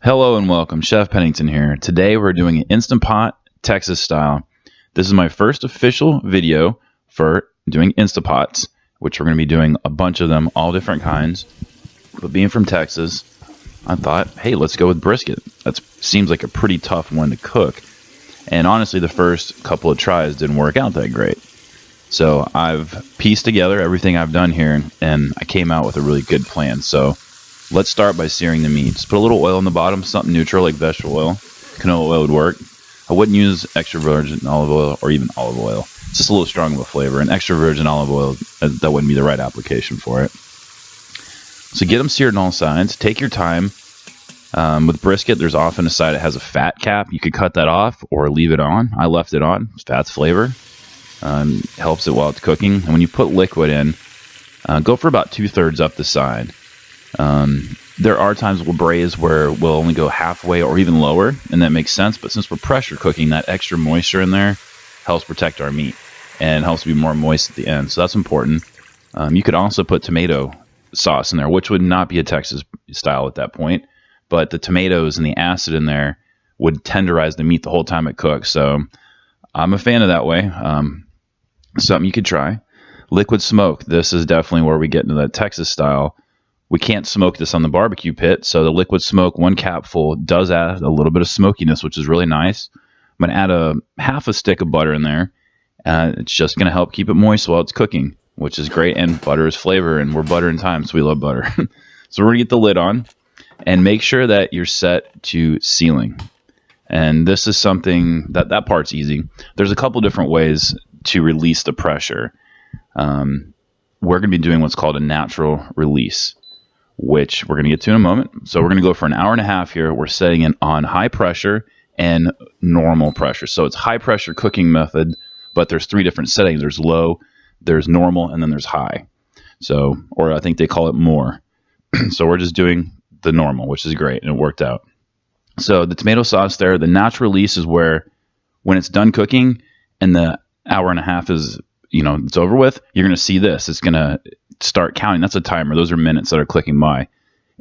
Hello and welcome, Chef Pennington here. Today we're doing an Instant Pot Texas style. This is my first official video for doing Instant Pots, which we're going to be doing a bunch of them, all different kinds. But being from Texas, I thought, hey, let's go with brisket. That seems like a pretty tough one to cook. And honestly, the first couple of tries didn't work out that great. So I've pieced together everything I've done here, and I came out with a really good plan. So let's start by searing the meat. Just put a little oil on the bottom, something neutral like vegetable oil. Canola oil would work. I wouldn't use extra virgin olive oil or even olive oil. It's just a little strong of a flavor. And extra virgin olive oil, that wouldn't be the right application for it. So get them seared on all sides. Take your time. With brisket, there's often a side that has a fat cap. You could cut that off or leave it on. I left it on. Fat's flavor. Helps it while it's cooking. And when you put liquid in, go for about 2/3 up the side. There are times we'll braise where we'll only go halfway or even lower, and that makes sense. But since we're pressure cooking, that extra moisture in there helps protect our meat and helps be more moist at the end. So that's important. You could also put tomato sauce in there, which would not be a Texas style at that point. But the tomatoes and the acid in there would tenderize the meat the whole time it cooks. So I'm a fan of that way. Something you could try. Liquid smoke. This is definitely where we get into that Texas style. We can't smoke this on the barbecue pit, so the liquid smoke, 1 capful, does add a little bit of smokiness, which is really nice. I'm going to add a half a stick of butter in there. It's just going to help keep it moist while it's cooking, which is great, and butter is flavor, and we're Butter-n-Thyme, so we love butter. So we're going to get the lid on, and make sure that you're set to sealing. And this is something, that part's easy. There's a couple different ways to release the pressure. We're going to be doing what's called a natural release, which we're going to get to in a moment. So we're going to go for an hour and a half here. We're setting it on high pressure and normal pressure. So it's high pressure cooking method, but there's 3 different settings. There's low, there's normal, and then there's high. So, or I think they call it more. So we're just doing the normal, which is great, and it worked out. So the tomato sauce there, the natural release is where when it's done cooking and the hour and a half is, it's over with, you're going to see this. It's going to start counting. That's a timer. Those are minutes that are clicking by.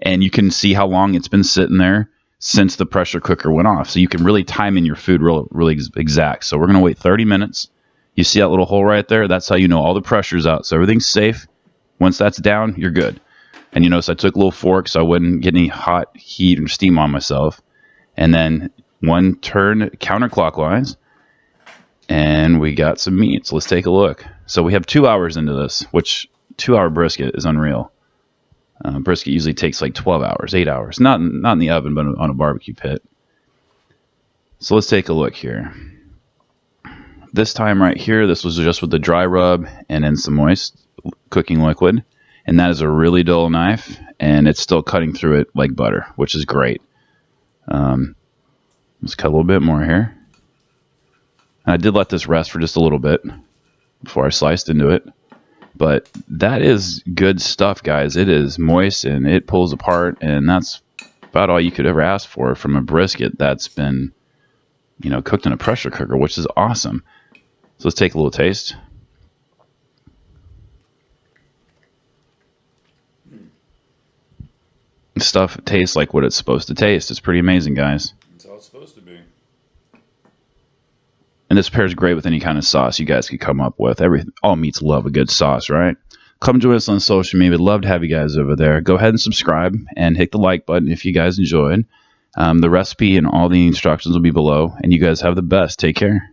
And you can see how long it's been sitting there since the pressure cooker went off. So you can really time in your food really exact. So we're going to wait 30 minutes. You see that little hole right there? That's how you know all the pressure's out. So everything's safe. Once that's down, you're good. And you notice I took a little fork so I wouldn't get any hot heat or steam on myself. And then 1 turn counterclockwise. And we got some meat. So let's take a look. So we have 2 hours into this, which 2-hour brisket is unreal. Brisket usually takes like 12 hours, 8 hours. Not in the oven, but on a barbecue pit. So let's take a look here. This time right here, this was just with the dry rub and then some moist cooking liquid. And that is a really dull knife, and it's still cutting through it like butter, which is great. Let's cut a little bit more here. And I did let this rest for just a little bit before I sliced into it. But that is good stuff, guys. It is moist and it pulls apart, and that's about all you could ever ask for from a brisket that's been, cooked in a pressure cooker, which is awesome. So let's take a little taste. Stuff tastes like what it's supposed to taste. It's pretty amazing, guys. That's how it's supposed to be. And this pairs great with any kind of sauce you guys could come up with. All meats love a good sauce, right? Come join us on social media. We'd love to have you guys over there. Go ahead and subscribe and hit the like button if you guys enjoyed. The recipe and all the instructions will be below. And you guys have the best. Take care.